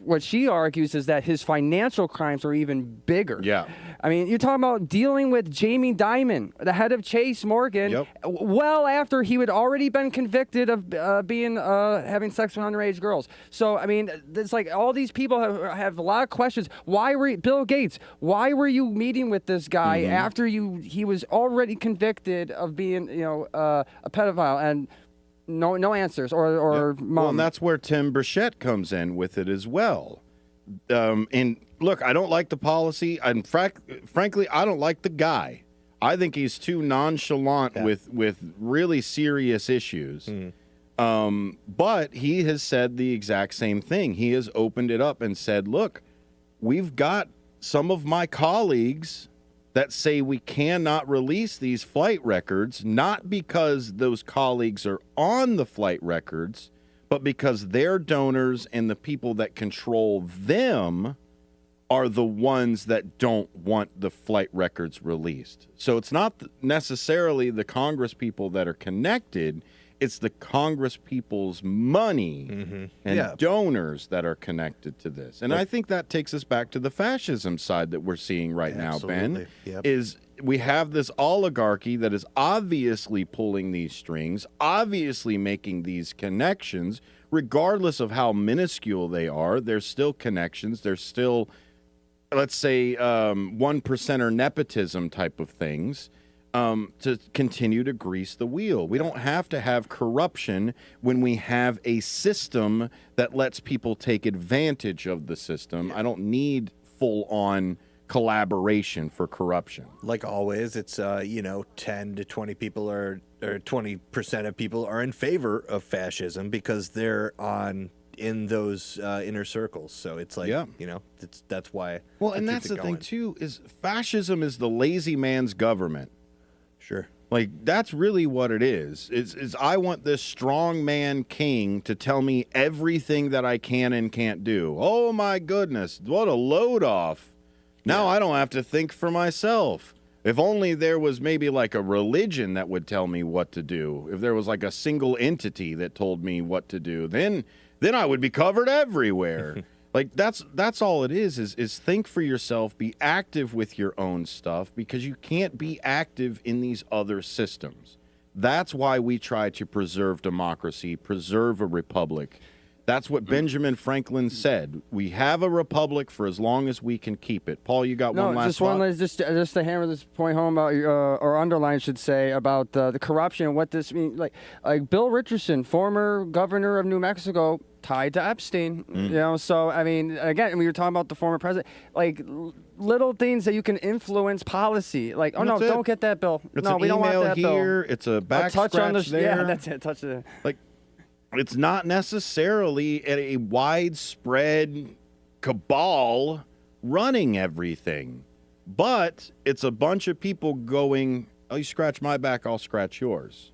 F: what she argues is that his financial crimes are even bigger.
B: Yeah.
F: I mean, you're talking about dealing with Jamie Dimon, the head of Chase Morgan, well after he had already been convicted of having sex with underage girls. So, I mean, it's like all these people have a lot of questions. Bill Gates, why were you meeting with this guy after he was already convicted of being, a pedophile? And no answers or mom.
B: Well, and that's where Tim Burchett comes in with it as well. And look, I don't like the policy. And frankly, I don't like the guy. I think he's too nonchalant with really serious issues. But he has said the exact same thing. He has opened it up and said, look, we've got some of my colleagues that say we cannot release these flight records, not because those colleagues are on the flight records, but because their donors and the people that control them are the ones that don't want the flight records released. So it's not necessarily the Congress people that are connected. It's the Congress people's money and donors that are connected to this. And I think that takes us back to the fascism side that we're seeing right now, Ben, is we have this oligarchy that is obviously pulling these strings, obviously making these connections, regardless of how minuscule they are. There's still connections. There's still, let's say, 1%er nepotism type of things. To continue to grease the wheel. We don't have to have corruption when we have a system that lets people take advantage of the system. I don't need full-on collaboration for corruption.
G: Like always, it's 10 to 20 people or 20% of people are in favor of fascism because they're in those inner circles. So it's like, that's why.
B: Well, and that's the thing too, is fascism is the lazy man's government.
G: Sure.
B: Like, that's really what it is. Is I want this strong man king to tell me everything that I can and can't do. Oh, my goodness. What a load off. Now I don't have to think for myself. If only there was maybe like a religion that would tell me what to do. If there was like a single entity that told me what to do, then I would be covered everywhere. Like, that's all it is think for yourself, be active with your own stuff, because you can't be active in these other systems. That's why we try to preserve democracy, preserve a republic. That's what Benjamin Franklin said. We have a republic for as long as we can keep it. Paul, you got one last
F: just
B: thought?
F: one last, just to hammer this point home about, or underline, should say, about the corruption and what this means. Like Bill Richardson, former governor of New Mexico, tied to Epstein. You know, so I mean, again, we were talking about the former president, like little things that you can influence policy. Like, oh no, don't get that bill.
B: It's
F: no,
B: an
F: we don't want
B: email
F: that
B: here.
F: bill.
B: It's a back
F: touch on the
B: scratch there.
F: Yeah, that's it. Touch it.
B: Like, it's not necessarily a widespread cabal running everything, but it's a bunch of people going, oh, you scratch my back, I'll scratch yours.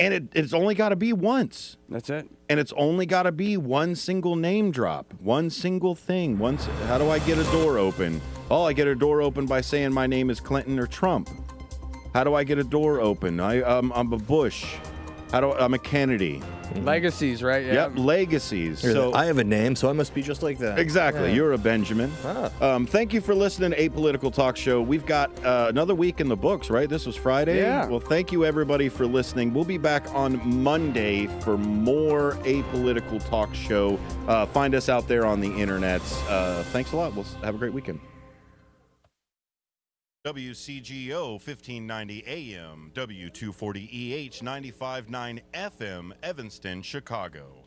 B: And it's only got to be once.
F: That's it.
B: And it's only got to be one single name drop, one single thing. How do I get a door open? Oh, I get a door open by saying my name is Clinton or Trump. How do I get a door open? I'm a Bush. I'm a Kennedy.
F: Legacies, right? Yeah.
B: Yep, legacies.
G: So I have a name, so I must be just like that.
B: Exactly.
G: Yeah.
B: You're a Benjamin. Thank you for listening to Apolitical Talk Show. We've got another week in the books, right? This was Friday.
F: Yeah.
B: Well, thank you, everybody, for listening. We'll be back on Monday for more Apolitical Talk Show. Find us out there on the internet. Thanks a lot. We'll have a great weekend. WCGO 1590 AM, W240EH 95.9 FM, Evanston, Chicago.